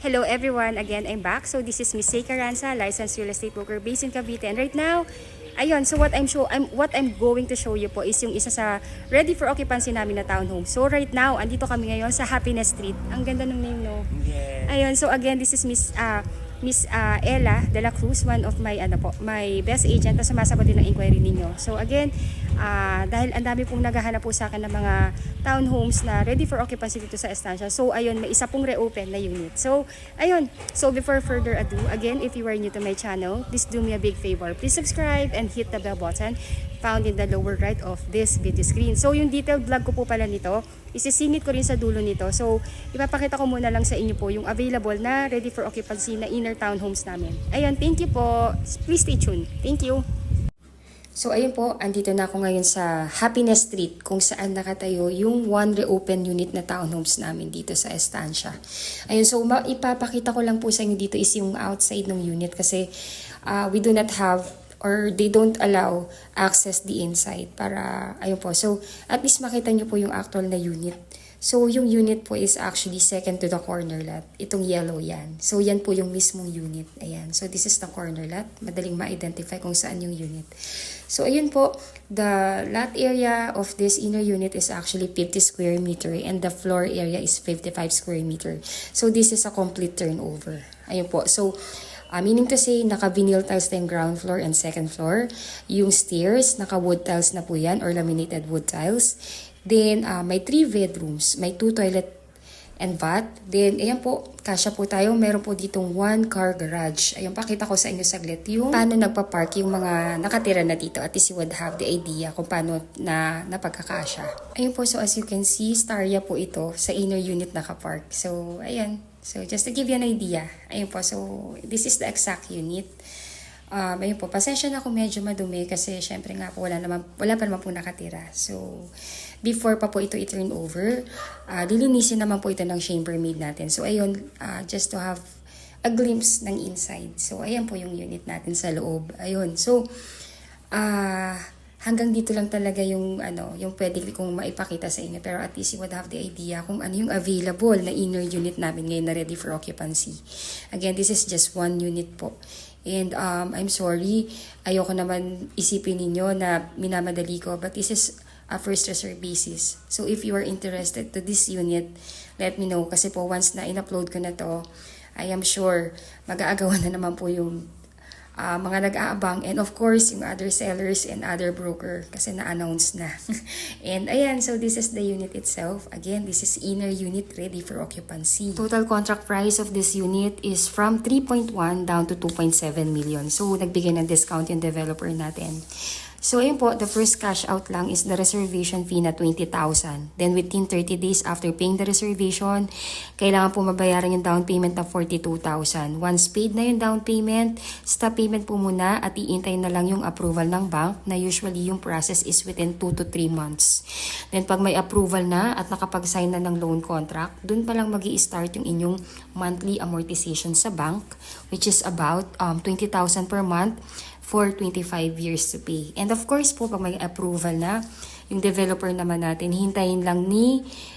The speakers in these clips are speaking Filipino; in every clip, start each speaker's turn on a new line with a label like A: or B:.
A: Hello everyone, again I'm back. So this is Miss Say Caranza, licensed real estate broker based in Cavite. And right now, ayun, so what I'm going to show you po is yung isa sa ready for occupancy namin na townhome. So right now, andito kami ngayon sa Happiness Street. Ang ganda ng name, no?
B: Yes.
A: Ayun, so again, this is Miss Ella de la Cruz, one of my my best agent na sumasagot din ng inquiry ninyo. So again, dahil ang dami pong naghahanap po sa akin ng mga townhomes na ready for occupancy dito sa estancia. So ayun, may isa pong reopen na unit. So ayun, so before further ado, again, if you are new to my channel, please do me a big favor. Please subscribe and hit the bell button found in the lower right of this video screen. So yung detailed vlog ko po pala nito, isisingit ko rin sa dulo nito. So ipapakita ko muna lang sa inyo po yung available na ready for occupancy na inner townhomes namin. Ayun, thank you po. Please stay tuned. Thank you. So ayun po, andito na ako ngayon sa Happiness Street kung saan nakatayo yung one reopen unit na townhomes namin dito sa estancia. Ayun, so ipapakita ko lang po sa inyo dito is yung outside ng unit kasi we do not have or they don't allow access the inside para ayun po. So at least makita nyo po yung actual na unit. So, yung unit po is actually second to the corner lot. Itong yellow yan. So, yan po yung mismong unit. Ayan. So, this is the corner lot. Madaling ma-identify kung saan yung unit. So, ayun po. The lot area of this inner unit is actually 50 square meter and the floor area is 55 square meter. So, this is a complete turnover. Ayun po. So, meaning to say, naka-vinyl tiles na yung ground floor and second floor. Yung stairs, naka-wood tiles na po yan or laminated wood tiles. Then, may 3 bedrooms, may 2 toilet and bath. Then, ayan po, kasya po tayo. Meron po ditong 1 car garage. Ayun, pakita ko sa inyo saglit yung paano nagpa-park yung mga nakatira na dito. At least you would have the idea kung paano na napagkakasya. Ayun po, so as you can see, Starya po ito sa inner unit nakapark. So, ayan. So, just to give you an idea. Ayun po, so this is the exact unit. Ayun po, pasensya na kung medyo madumi kasi syempre nga po wala pa naman po nakatira. So, before pa po ito i-turn over, lilinisin naman po ito ng chamber made natin. So, ayun, just to have a glimpse ng inside. So, ayan po yung unit natin sa loob. Ayun, so, hanggang dito lang talaga yung yung pwede kong maipakita sa inyo. Pero at least you would have the idea kung ano yung available na inner unit namin ngayon na ready for occupancy. Again, this is just one unit po. And I'm sorry, ayoko naman isipin ninyo na minamadali ko, but this is a first reserve basis. So if you are interested to this unit, let me know. Kasi po once na in-upload ko na to, I am sure mag-aagawan na naman po yung mga nag-aabang, and of course yung other sellers and other broker kasi na-announce na. And ayan, so this is the unit itself. Again, this is inner unit ready for occupancy. Total contract price of this unit is from 3.1 down to 2.7 million. So nagbigay ng discount yung developer natin. So, ayun po, the first cash out lang is the reservation fee na 20,000. Then, within 30 days after paying the reservation, kailangan po mabayaran yung down payment na 42,000. Once paid na yung down payment, stop payment po muna at iintay na lang yung approval ng bank na usually yung process is within 2 to 3 months. Then, pag may approval na at nakapag-sign na ng loan contract, dun pa lang magi-start yung inyong monthly amortization sa bank, which is about 20,000 per month for 25 years to pay. And of course po, pag may approval na, yung developer naman natin, hintayin lang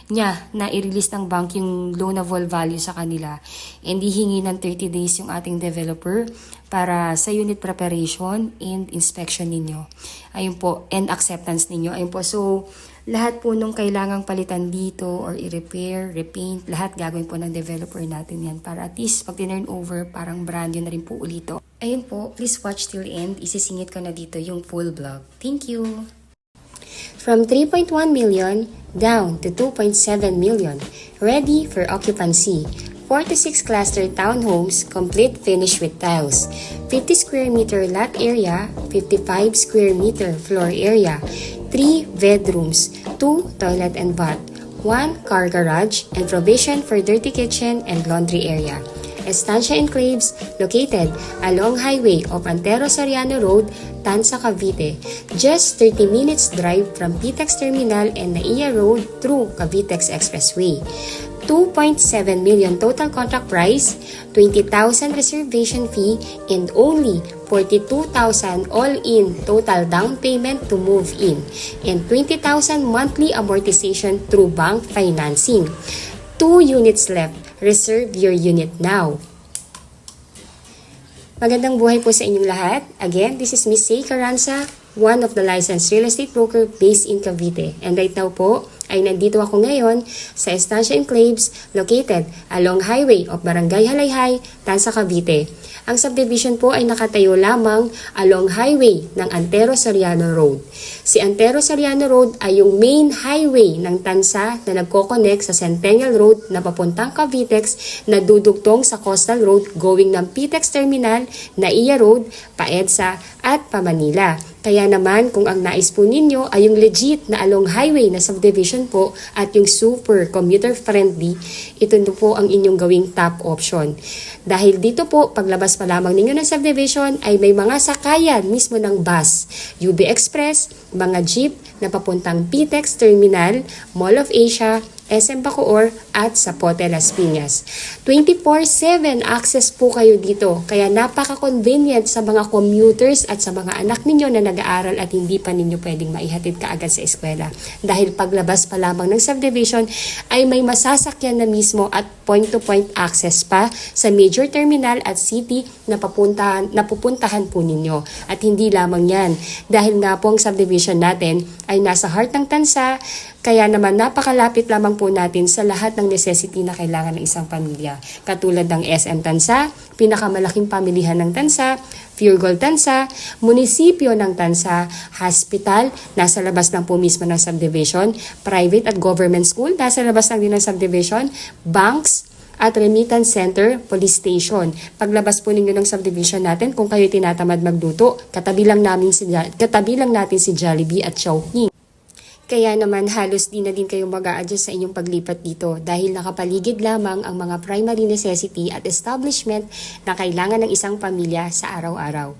A: niya na i-release ng bank yung loanable value sa kanila. And hihingi ng 30 days yung ating developer para sa unit preparation and inspection ninyo. Ayun po, and acceptance ninyo. Ayun po, so lahat po nung kailangang palitan dito or i-repair, repaint, lahat gagawin po ng developer natin yan para at least pag turn over, parang brand new na rin po ulito. Ayun po, please watch till end. Isisingit ko na dito yung full vlog. Thank you! From 3.1 million down to 2.7 million, ready for occupancy. 4 to 6 cluster townhomes, complete finish with tiles. 50 square meter lot area, 55 square meter floor area, 3 bedrooms, 2 toilet and bath, 1 car garage, and provision for dirty kitchen and laundry area. Estancia Enclaves, located along highway of Antero Soriano Road, Tansa, Cavite. Just 30 minutes drive from PTEX Terminal and Naiya Road through Cavitex Expressway. 2.7 million total contract price, 20,000 reservation fee, and only 42,000 all-in total down payment to move in, and 20,000 monthly amortization through bank financing. 2 units left. Reserve your unit now. Magandang buhay po sa inyong lahat. Again, this is Miss Say Caranza, one of the licensed real estate broker based in Cavite. And right now po, ay nandito ako ngayon sa Estancia Enclaves located along highway of Barangay Halayhay, Tansa, Cavite. Ang subdivision po ay nakatayo lamang along highway ng Antero Soriano Road. Si Antero Soriano Road ay yung main highway ng Tansa na nagko-connect sa Centennial Road na papuntang Cavitex na dudugtong sa Coastal Road going ng PTEX Terminal, Naiya Road, pa-EDSA at pa-Manila. Kaya naman kung ang nais po ninyo ay yung legit na along highway na subdivision po at yung super commuter friendly, ito po ang inyong gawing top option. Dahil dito po, paglabas pa lamang ninyo ng subdivision ay may mga sakayan mismo ng bus, UB Express, mga jeep na papuntang PTEX Terminal, Mall of Asia, SM Bacoor at Zapote Las Piñas. 24/7 access po kayo dito, kaya napaka-convenient sa mga commuters at sa mga anak ninyo na nag-aaral at hindi pa ninyo pwedeng maihatid kaagad sa eskwela. Dahil paglabas pa lamang ng subdivision ay may masasakyan na mismo at point-to-point access pa sa major terminal at city na pupuntahan po ninyo. At hindi lamang yan, dahil nga po ang subdivision natin ay nasa heart ng Tansa, kaya naman napakalapit lamang po natin sa lahat ng necessity na kailangan ng isang pamilya. Katulad ng SM Tansa, pinakamalaking pamilihan ng Tansa, Pure Gold Tansa, munisipyo ng Tansa, hospital, nasa labas lang po mismo ng subdivision, private at government school, nasa labas lang din ng subdivision, banks, at remittance center, police station. Paglabas po ninyo ng subdivision natin, kung kayo tinatamad magluto, katabi lang natin si Jollibee at Chowking. Kaya naman halos di na din kayo mag-a-adjust sa inyong paglipat dito dahil nakapaligid lamang ang mga primary necessity at establishment na kailangan ng isang pamilya sa araw-araw.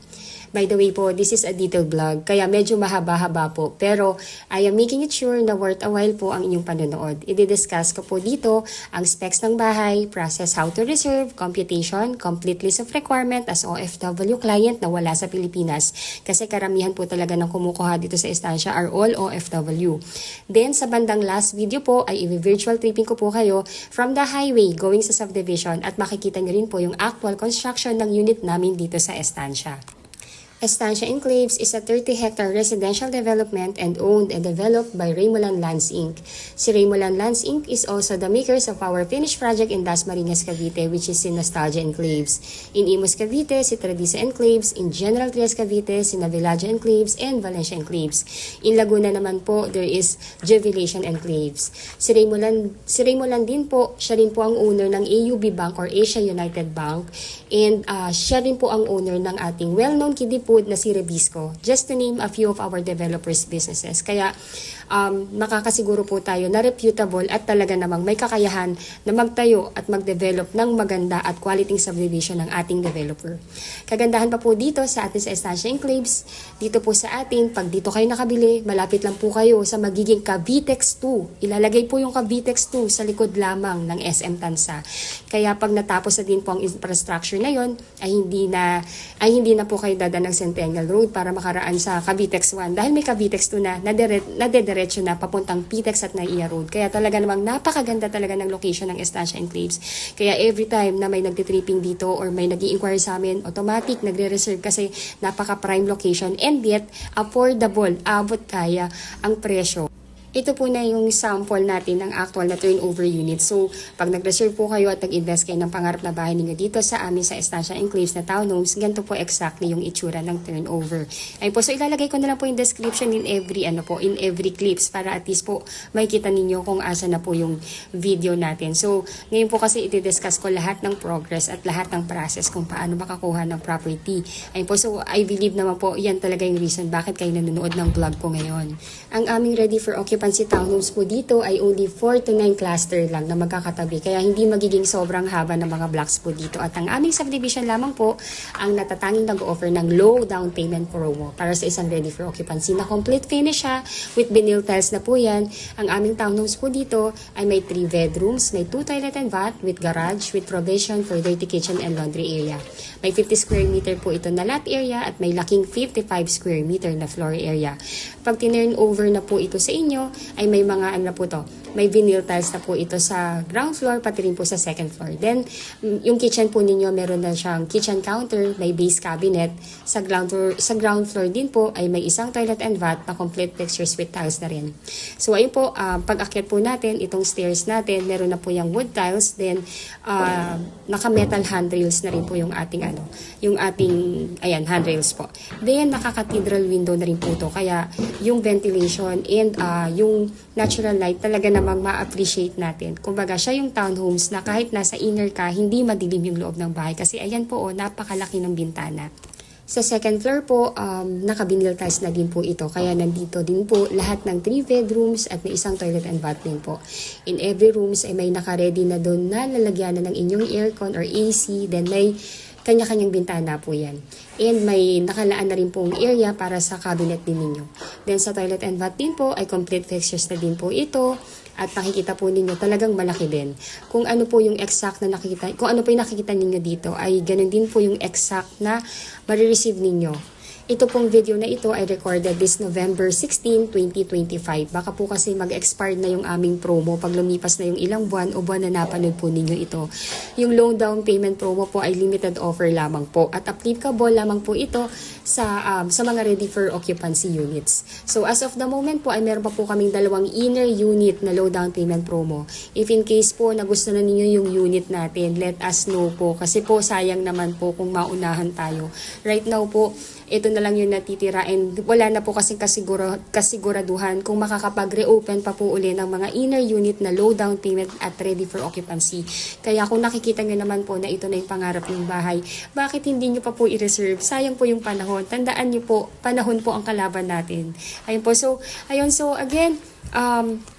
A: By the way po, this is a detailed vlog, kaya medyo mahaba-haba po. Pero I am making it sure na worth a while po ang inyong panonood. I-discuss ko po dito ang specs ng bahay, process how to reserve, computation, complete list of requirement as OFW client na wala sa Pilipinas. Kasi karamihan po talaga ng kumukuha dito sa estancia are all OFW. Then sa bandang last video po ay i-virtual tripping ko po kayo from the highway going sa subdivision at makikita nyo rin po yung actual construction ng unit namin dito sa estancia. Estancia Enclaves is a 30-hectare residential development and owned and developed by Raymolan Lands Inc. Si Raymolan Lands Inc. is also the makers of our finished project in Dasmariñas, Cavite, which is in Nostalgia Enclaves. In Imus, Cavite, si Tradisa Enclaves. In General Trias, Cavite, si Navilaja Enclaves and Valencia Enclaves. In Laguna naman po, there is Jubilation Enclaves. Si Raymolan din po, siya rin po ang owner ng AUB Bank or Asia United Bank. And siya rin po ang owner ng ating well-known kiddie food na si Rebisco, just to name a few of our developers' businesses. Kaya nakakasiguro po tayo na reputable at talaga namang may kakayahan na magtayo at mag-develop ng maganda at quality subdivision ng ating developer. Kagandahan pa po dito sa atin sa Estancia Enclaves, dito po sa atin, pag dito kayo nakabili, malapit lang po kayo sa magiging Cavitex 2. Ilalagay po yung Cavitex 2 sa likod lamang ng SM Tansa. Kaya pag natapos na din po ang infrastructure na yon, ay hindi na po kayo dadaan ng Centennial Road para makaraan sa Cavitex 1 dahil may Cavitex 2 na nadediretso na papuntang PTEX at Naiya Road. Kaya talaga namang napakaganda talaga ng location ng Estancia Enclaves. Kaya every time na may nagtitripping dito or may nag-i-inquire sa amin, automatic nagre-reserve kasi napaka-prime location and yet affordable, abot kaya ang presyo. Ito po na yung sample natin ng actual na turnover unit. So, pag nag-reserve po kayo at nag-invest kayo ng pangarap na bahay ninyo dito sa amin sa Estancia Enclaves na townhomes, ganito po exactly yung itsura ng turnover. Ayun po, so ilalagay ko na lang po yung description in every clips para at least po makikita ninyo kung asa na po yung video natin. So, ngayon po kasi iti-discuss ko lahat ng progress at lahat ng process kung paano makakuha ng property. Ayun po, so I believe naman po, yan talaga yung reason bakit kayo nanonood ng vlog ko ngayon. Ang aming ready for occupancy townhomes po dito ay only 4 to 9 cluster lang na magkakatabi. Kaya hindi magiging sobrang haba ng mga blocks po dito. At ang aming subdivision lamang po ang natatanging nag-offer ng low down payment promo para sa isang ready for occupancy na complete finish siya with vinyl tiles na po yan. Ang aming townhomes po dito ay may 3 bedrooms, may 2 toilet and bath with garage with provision for dirty kitchen and laundry area. May 50 square meter po ito na lot area at may laking 55 square meter na floor area. Pag tinurn over na po ito sa inyo, ay may mga may vinyl tiles na po ito sa ground floor, pati rin po sa second floor. Then, yung kitchen po ninyo, meron na siyang kitchen counter, may base cabinet. Sa ground floor din po ay may isang toilet and bath na complete textures with tiles na rin. So, ayun po, pag-akyat po natin, itong stairs natin, meron na po yung wood tiles. Then, naka-metal handrails na rin po yung ating handrails po. Then, naka-cathedral window na rin po ito. Kaya, yung ventilation and yung natural light talaga namang ma-appreciate natin. Kumbaga, siya yung townhomes na kahit nasa inner ka, hindi madilim yung loob ng bahay. Kasi ayan po, napakalaki ng bintana. Sa second floor po, naka-vinyl tiles na din po ito. Kaya nandito din po lahat ng 3 bedrooms at may isang toilet and bath din po. In every rooms ay may naka-ready na doon na lalagyan na ng inyong aircon or AC. Then may kanya-kanyang bintana po yan. And may nakalaan na rin pong area para sa cabinet din ninyo. Then sa toilet and bath din po ay complete fixtures na din po ito. At nakikita po ninyo talagang malaki din. Kung ano po yung exact na nakikita, kung ano po yung nakikita ninyo dito ay ganun din po yung exact na marireceive ninyo. Ito pong video na ito ay recorded this November 16, 2025. Baka po kasi mag-expire na yung aming promo pag lumipas na yung ilang buwan o buwan na napanood po ninyo ito. Yung low down payment promo po ay limited offer lamang po at applicable lamang po ito sa mga ready for occupancy units. So as of the moment po ay meron pa po kaming 2 inner unit na low down payment promo. If in case po na gusto na ninyo yung unit natin, let us know po kasi po sayang naman po kung maunahan tayo. Right now po, ito na lang yung natitira and wala na po kasing kasiguraduhan kung makakapag-reopen pa po uli ng mga inner unit na low down payment at ready for occupancy. Kaya kung nakikita nyo naman po na ito na yung pangarap ng bahay, bakit hindi nyo pa po i-reserve? Sayang po yung panahon. Tandaan nyo po, panahon po ang kalaban natin. Ayun po. So again,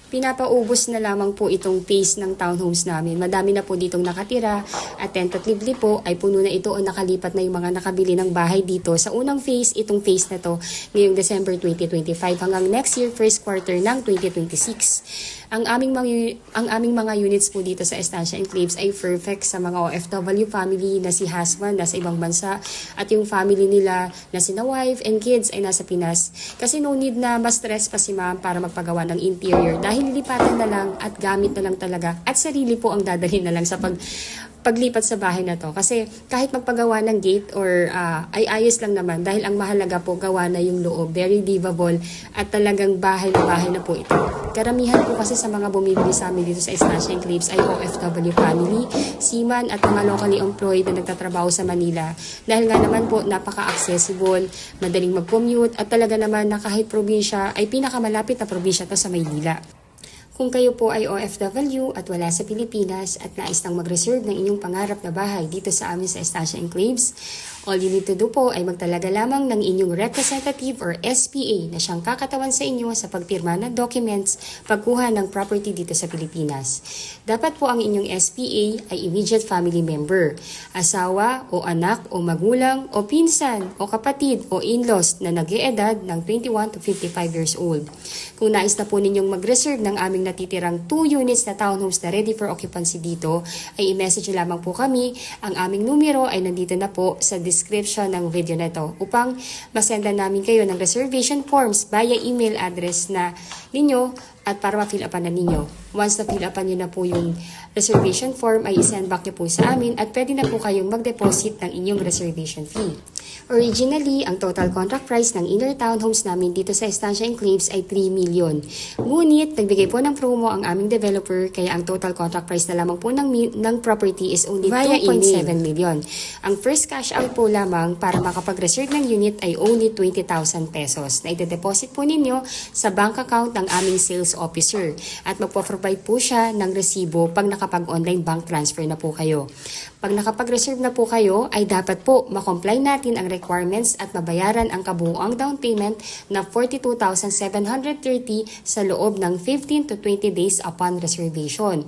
A: pinapaubos na lamang po itong phase ng townhomes namin. Madami na po ditong nakatira at tentatively po ay puno na ito o nakalipat na yung mga nakabili ng bahay dito. Sa unang phase, itong phase na to ngayong December 2025 hanggang next year, first quarter ng 2026. Ang aming mga units po dito sa Estancia Enclaves ay perfect sa mga OFW family na si husband nasa ibang bansa at yung family nila na sina wife and kids ay nasa Pinas. Kasi no need na ma-stress pa si ma'am para magpagawa ng interior dahil lilipatan na lang at gamit na lang talaga at sarili po ang dadalhin na lang sa paglipat sa bahay na to. Kasi kahit magpagawa ng gate or ay ayos lang naman dahil ang mahalaga po gawa na yung loob. Very livable at talagang bahay na po ito. Karamihan po kasi sa mga bumibili sa amin dito sa Estancia Enclaves ay OFW family, seaman at mga locally employed na nagtatrabaho sa Manila. Dahil nga naman po napaka-accessible, madaling mag-commute at talaga naman na kahit probinsya ay pinakamalapit na probinsya to sa Maynila. Kung kayo po ay OFW at wala sa Pilipinas at nais nang mag-reserve ng inyong pangarap na bahay dito sa amin sa Estancia Enclaves, all you need to do po ay magtalaga lamang ng inyong representative or SPA na siyang kakatawan sa inyo sa pagpirma ng documents pagkuha ng property dito sa Pilipinas. Dapat po ang inyong SPA ay immediate family member, asawa o anak o magulang o pinsan o kapatid o in-laws na nag-eedad ng 21 to 55 years old. Kung nais na po ninyong mag-reserve ng aming natitirang 2 units na townhomes na ready for occupancy dito, ay i-message lamang po kami. Ang aming numero ay nandito na po sa description ng video na ito upang masendan namin kayo ng reservation forms via email address na ninyo at para ma-fill upan na ninyo. Once na-fill upan nyo na po yung reservation form, ay isend back nyo po sa amin at pwede na po kayong mag-deposit ng inyong reservation fee. Originally, ang total contract price ng inner townhomes namin dito sa Estancia Enclaves ay 3 million. Ngunit, nagbigay po ng promo ang aming developer kaya ang total contract price na lamang po ng property is only 2.7 million. Ang first cash out po lamang para makapag-reserve ng unit ay only 20,000 pesos na ide-deposit po ninyo sa bank account ng aming sales officer at magpo-provide po siya ng resibo pag nakapag-online bank transfer na po kayo. Pag nakapag-reserve na po kayo, ay dapat po makomply natin ang requirements at mabayaran ang kabuuang down payment na 42,730 sa loob ng 15 to 20 days upon reservation.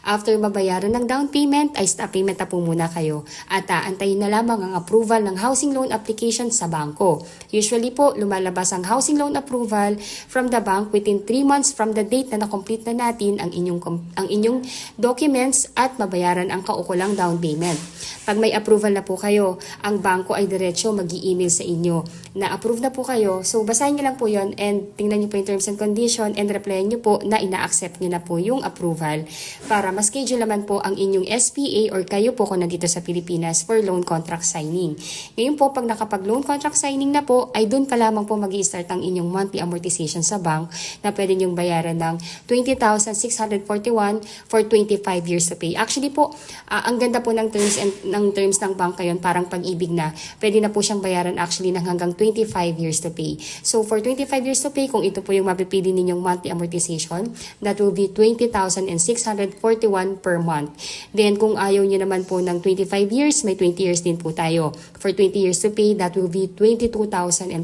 A: After mabayaran ng down payment, ay stop payment na po muna kayo at aantayin na lamang ang approval ng housing loan application sa bangko. Usually po, lumalabas ang housing loan approval from the bank within 3 months from the date na na-complete na natin ang inyong documents at mabayaran ang kaukulang down payment. Pag may approval na po kayo, ang bangko ay diretso diretso mag-i-email sa inyo na approve na po kayo. So basahin nyo lang po yon and tingnan nyo po yung terms and condition and replyan nyo po na ina-accept nyo na po yung approval para ma-schedule naman po ang inyong SPA or kayo po kung nandito sa Pilipinas for loan contract signing. Ngayon po, pag nakapag-loan contract signing na po, ay doon pa lamang po mag-i-start ang inyong monthly amortization sa bank na pwede nyong bayaran ng 20,641 for 25 years to pay. Actually po, ang ganda po ng terms ng bank ngayon, parang pag-ibig na. Pwede na po siyang bayaran actually ng hanggang 25 years to pay. So for 25 years to pay, kung ito po yung mapipili ninyong monthly amortization, that will be 20,641 per month. Then kung ayaw niyo naman po ng 25 years, may 20 years din po tayo. For 20 years to pay, that will be 22,462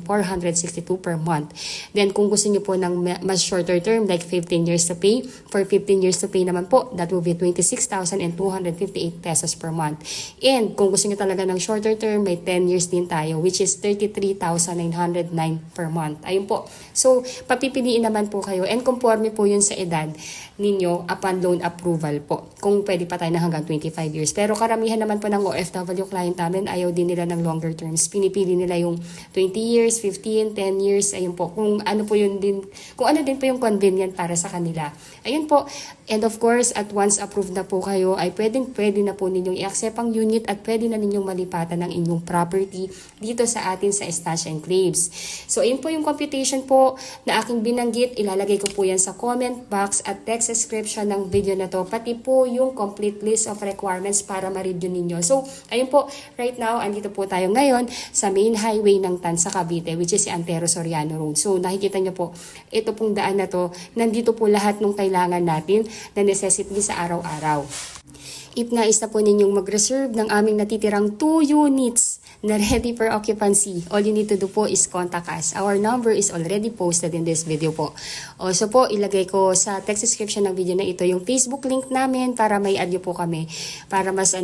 A: per month. Then kung gusto niyo po ng mas shorter term, like 15 years to pay, for 15 years to pay naman po, that will be 26,258 pesos per month. And kung gusto niyo talaga ng shorter term, may 10 years din tayo, which is 33,909 per month. Ayun po. So, papipiliin naman po kayo and conforme po yun sa edad ninyo upon loan approval po. Kung pwede pa tayo na hanggang 25 years. Pero karamihan naman po ng OFW client namin, ayaw din nila ng longer terms. Pinipili nila yung 20 years, 15, 10 years, ayun po. Kung ano po yun din, kung ano din po yung convenient para sa kanila. Ayun po. And of course, at once approved na po kayo, ay pwede na po ninyong i-accept ang unit at pwede na ninyong malipatan ng inyong property dito sa atin sa Estancia Enclaves. So, ayun po yung computation po na aking binanggit. Ilalagay ko po yan sa comment box at text description ng video na to. Pati po yung complete list of requirements para ma-review ninyo. So, ayun po. Right now, andito po tayo ngayon sa main highway ng Tansa, Cavite, which is si Antero Soriano Road. So, nakikita nyo po, ito pong daan na to, nandito po lahat ng kailangan natin na necessity sa araw-araw. If nais na po ninyong mag-reserve ng aming natitirang 2 units na ready for occupancy, all you need to do po is contact us. Our number is already posted in this video po. Also po, ilagay ko sa text description ng video na ito yung Facebook link namin para may add nyo po kami. Para mas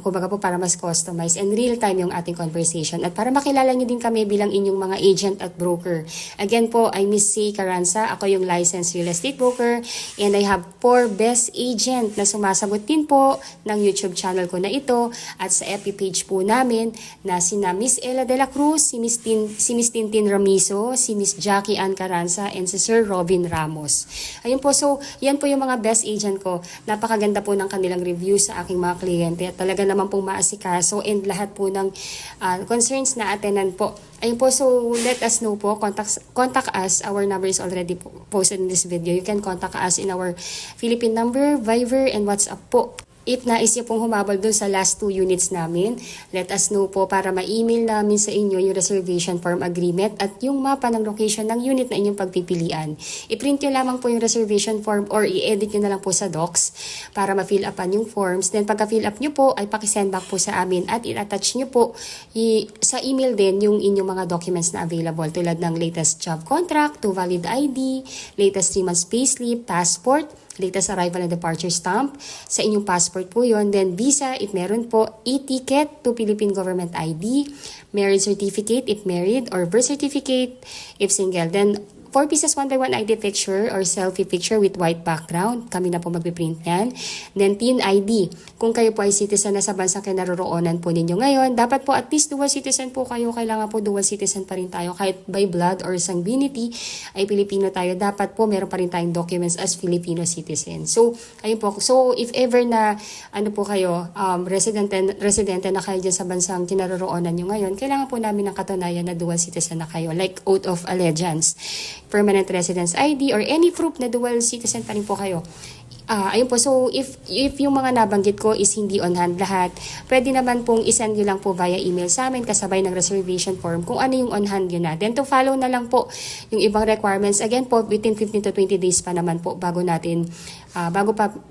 A: kumbaga po para mas customized and real time yung ating conversation. At para makilala nyo din kami bilang inyong mga agent at broker. Again po, I'm Miss C. Caranza. Ako yung licensed real estate broker. And I have 4 best agent na sumasagot din po ng YouTube channel ko na ito at sa FB page po namin na sina Miss Ella de la Cruz, si Miss Tintin Ramizo, si Miss Jackie Ann Caranza, and si Sir Robin Ramos. Ayun po, so yan po yung mga best agent ko. Napakaganda po ng kanilang review sa aking mga kliyente at talaga naman pong maasikaso and lahat po ng concerns na atenan po. Ayun po, so let us know po, contact us. Our number is already posted in this video. You can contact us in our Philippine number, Viber, and WhatsApp po. If nais niyo pong humabol dun sa last 2 units namin, let us know po para ma-email namin sa inyo yung reservation form agreement at yung mapa ng location ng unit na inyong pagpipilian. I-print nyo lamang po yung reservation form or i-edit nyo na lang po sa docs para ma-fill upan yung forms. Then pagka-fill up nyo po, ay pakisend back po sa amin at i-attach nyo po sa email din yung inyong mga documents na available tulad ng latest job contract, 2 valid ID, latest 3 months payslip, passport, latest arrival and departure stamp, sa inyong passport po yon. Then visa, if meron po, e-ticket to Philippine Government ID, marriage certificate if married, or birth certificate if single. Then 4 pieces 1x1 ID picture or selfie picture with white background. Kami na po magpiprint yan. Then TIN ID. Kung kayo po ay citizen na sa bansang kinaroroonan po ninyo ngayon, dapat po at least dual citizen po kayo. Kailangan po dual citizen pa rin tayo. Kahit by blood or sanguinity ay Pilipino tayo. Dapat po meron pa rin tayong documents as Filipino citizen. So, ayun po. So, if ever na po kayo, residente na kayo dyan sa bansang kinaroroonan nyo ngayon, kailangan po namin ng katunayan na dual citizen na kayo. Like oath of allegiance, permanent residence ID, or any proof na dual citizen pa rin po kayo. Ayun po, so if yung mga nabanggit ko is hindi on hand lahat, pwede naman pong isend nyo lang po via email sa amin kasabay ng reservation form kung ano yung on hand yun na. Then to follow na lang po yung ibang requirements. Again po, within 15 to 20 days pa naman po bago natin,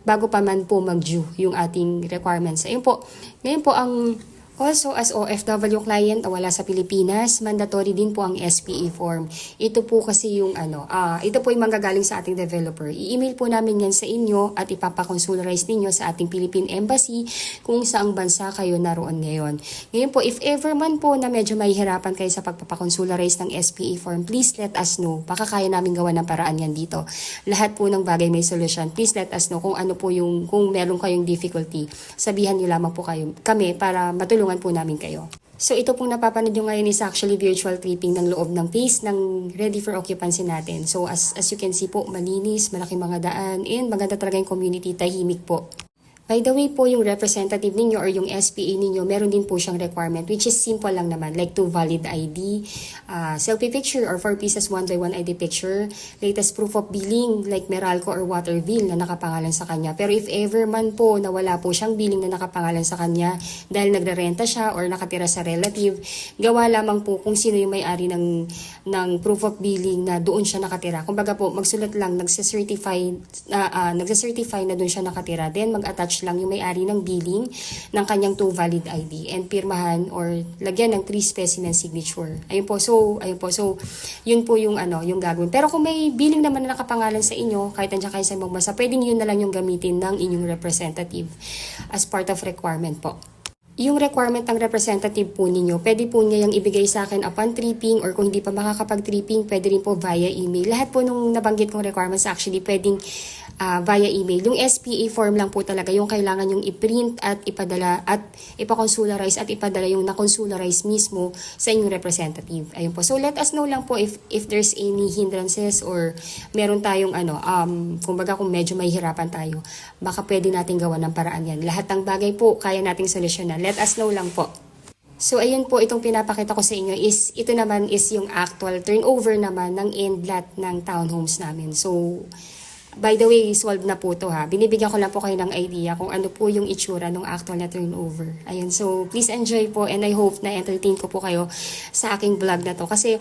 A: bago pa man po mag-due yung ating requirements. Ayun po, ngayon po ang also, as OFW client wala sa Pilipinas, mandatory din po ang SPA form. Ito po kasi yung ito po yung manggagaling sa ating developer. I-email po namin yan sa inyo at ipapakonsularize ninyo sa ating Philippine Embassy kung saang bansa kayo naroon ngayon. Ngayon po, if ever man po na medyo mahihirapan kayo sa pagpapakonsularize ng SPA form, please let us know. Baka kaya namin gawa ng paraan yan dito. Lahat po ng bagay may solusyon. Please let us know kung ano po kung meron kayong difficulty. Sabihan niyo lamang po kami para matulungan po namin kayo. So ito pong napapanood nyo ngayon is actually virtual tripping ng loob ng phase ng ready for occupancy natin. So as you can see po, malinis, malaking mga daan, and maganda talaga yung community, tahimik po. By the way po, yung representative ninyo or yung SPA ninyo, meron din po siyang requirement which is simple lang naman, like 2 valid ID, selfie picture or 4 pieces 1 by 1 ID picture, latest proof of billing like Meralco or water bill na nakapangalan sa kanya. Pero if ever man po na wala po siyang billing na nakapangalan sa kanya dahil nagrerenta siya or nakatira sa relative, gawa lamang po kung sino yung may-ari ng proof of billing na doon siya nakatira. Kumbaga po, magsulat lang, nagsacertify na doon siya nakatira, then mag-attach lang yung may-ari ng billing ng kanyang 2 valid ID and pirmahan or lagyan ng 3 specimen signature. Ayun po. So, yun po yung yung gagawin. Pero kung may billing naman na nakapangalan sa inyo, kahit nandiyan kayo sa ibang bansa, pwedeng yun na lang yung gamitin ng inyong representative as part of requirement po. Yung requirement ng representative po ninyo, pwede po niya yung ibigay sa akin upon tripping or kung hindi pa makakapag-tripping, pwede rin po via email. Lahat po nung nabanggit kong requirements actually pwedeng via email. Yung SPA form lang po talaga yung kailangan yung i-print at ipadala at ipa-consularize at ipadala yung na-consularize mismo sa inyong representative. Ayun po. So let us know lang po if there's any hindrances or meron tayong kumbaga kung medyo may hirapan tayo, baka pwede natin gawa ng paraan yan. Lahat ng bagay po kaya nating solusyonan. Let us know lang po. So ayun po, itong pinapakita ko sa inyo is, ito naman is yung actual turnover naman ng end lot ng townhomes namin. So by the way, solved na po to ha. Binibigyan ko lang po kayo ng idea kung ano po yung itsura ng actual na turnover. Ayun, so please enjoy po and I hope na entertain ko po kayo sa aking vlog na to. Kasi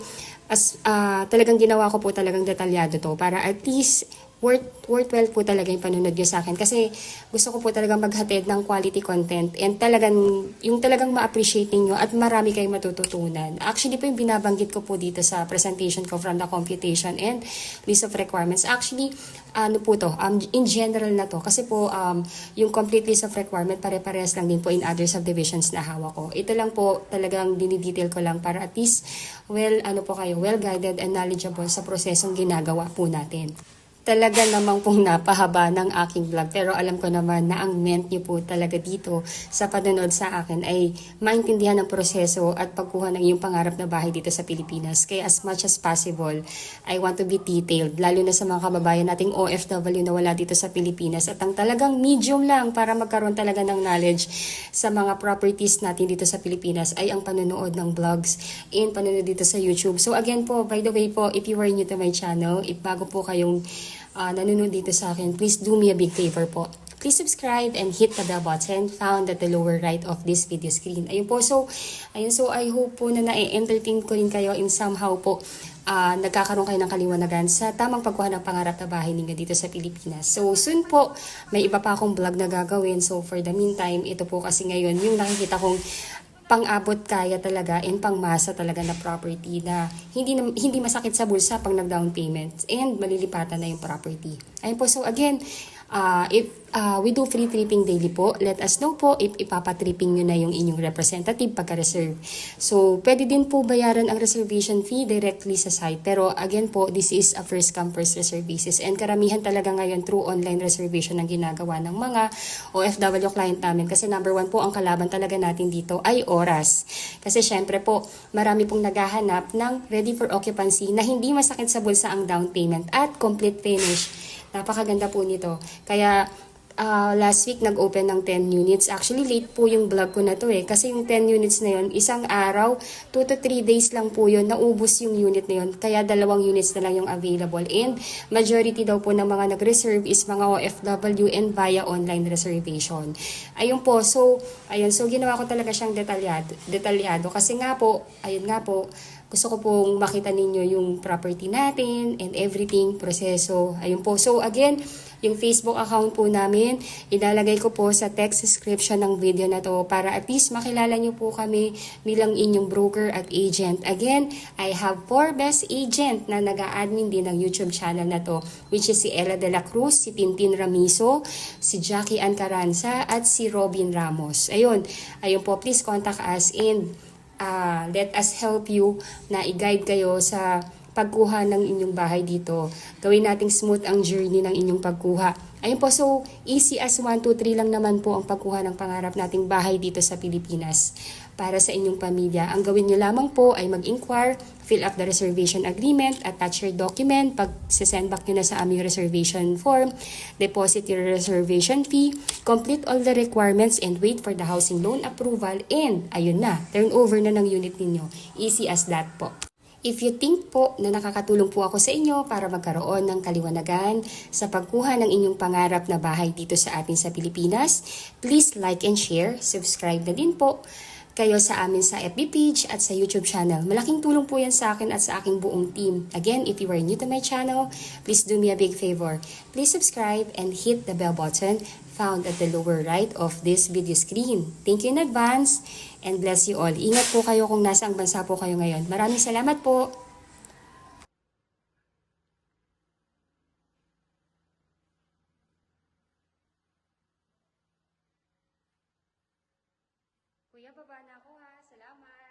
A: talagang ginawa ko po talagang detalyado to para at least worthwhile po talaga yung panunod nyo sa akin. Kasi gusto ko po talagang maghatid ng quality content and talagang ma-appreciate ninyo at marami kayong matututunan. Actually po yung binabanggit ko po dito sa presentation ko from the computation and list of requirements. Actually, in general na to. Kasi po, yung complete list of requirement pare-parehas lang din po in other subdivisions na hawak ko. Ito lang po talagang dinidetail ko lang para at least well-guided and knowledgeable sa prosesong ginagawa po natin. Talaga namang pong napahaba ng aking vlog pero alam ko naman na ang meant nyo po talaga dito sa panonood sa akin ay maintindihan ng proseso at pagkuha ng iyong pangarap na bahay dito sa Pilipinas. Kaya as much as possible, I want to be detailed, lalo na sa mga kababayan nating OFW na wala dito sa Pilipinas at ang talagang medium lang para magkaroon talaga ng knowledge sa mga properties natin dito sa Pilipinas ay ang panonood ng vlogs and panonood dito sa YouTube. So again po, by the way po, if you are new to my channel, if bago po kayong nanonood dito sa akin, please do me a big favor po. Please subscribe and hit the bell button found at the lower right of this video screen. Ayun po, so I hope po na na-entertain ko rin kayo in somehow po nagkakaroon kayo ng kaliwanagan sa tamang pagkuha ng pangarap na bahay ninyo dito sa Pilipinas. So soon po, may iba pa akong vlog na gagawin. So for the meantime, ito po kasi ngayon yung nakikita kong pang-abot kaya talaga and pangmasa talaga na property na hindi masakit sa bulsa pag nag-down payment and malilipatan na yung property. Ayun po, so again, if we do free tripping daily po, let us know po if ipapatripping nyo na yung inyong representative pagka-reserve. So, pwede din po bayaran ang reservation fee directly sa site. Pero again po, this is a first come first reserve basis and karamihan talaga ngayon through online reservation ang ginagawa ng mga OFW client namin. Kasi number 1 po, ang kalaban talaga natin dito ay oras. Kasi syempre po, marami pong naghahanap ng ready for occupancy na hindi masakit sa bulsa ang down payment at complete finish. Napakaganda po nito. Kaya last week nag-open ng 10 units. Actually late po yung vlog ko na to kasi yung 10 units na yun, isang araw, 2 to 3 days lang po yun, naubos yung unit na yun. Kaya 2 units na lang yung available. And majority daw po ng mga nag-reserve is mga OFW and via online reservation. Ayun po, so ginawa ko talaga siyang detalyado kasi nga po, gusto ko pong makita ninyo yung property natin and everything, proseso. Ayun po. So again, yung Facebook account po namin, ilalagay ko po sa text description ng video na to para at least makilala nyo po kami bilang inyong broker at agent. Again, I have 4 best agent na nag-a-admin din ng YouTube channel na to, which is si Ella de la Cruz, si Tintin Ramizo, si Jackie Ann Caranza, at si Robin Ramos. Ayun po, please contact us and let us help you na i-guide kayo sa pagkuha ng inyong bahay dito. Gawin nating smooth ang journey ng inyong pagkuha Ayun po, so easy as 1, 2, 3 lang naman po ang pagkuha ng pangarap nating bahay dito sa Pilipinas para sa inyong pamilya. Ang gawin nyo lamang po ay mag-inquire, fill up the reservation agreement, attach your document, pag send back nyo na sa aming reservation form, deposit your reservation fee, complete all the requirements and wait for the housing loan approval, and ayun na, turn over na ng unit ninyo. Easy as that po. If you think po na nakakatulong po ako sa inyo para magkaroon ng kaliwanagan sa pagkuha ng inyong pangarap na bahay dito sa atin sa Pilipinas, please like and share, subscribe na din po kayo sa amin sa FB page at sa YouTube channel. Malaking tulong po yan sa akin at sa aking buong team. Again, if you are new to my channel, please do me a big favor. Please subscribe and hit the bell button found at the lower right of this video screen. Thank you in advance and bless you all. Ingat po kayo kung nasa ang bansa po kayo ngayon. Maraming salamat po. Kuya, baba na ako ha. Salamat.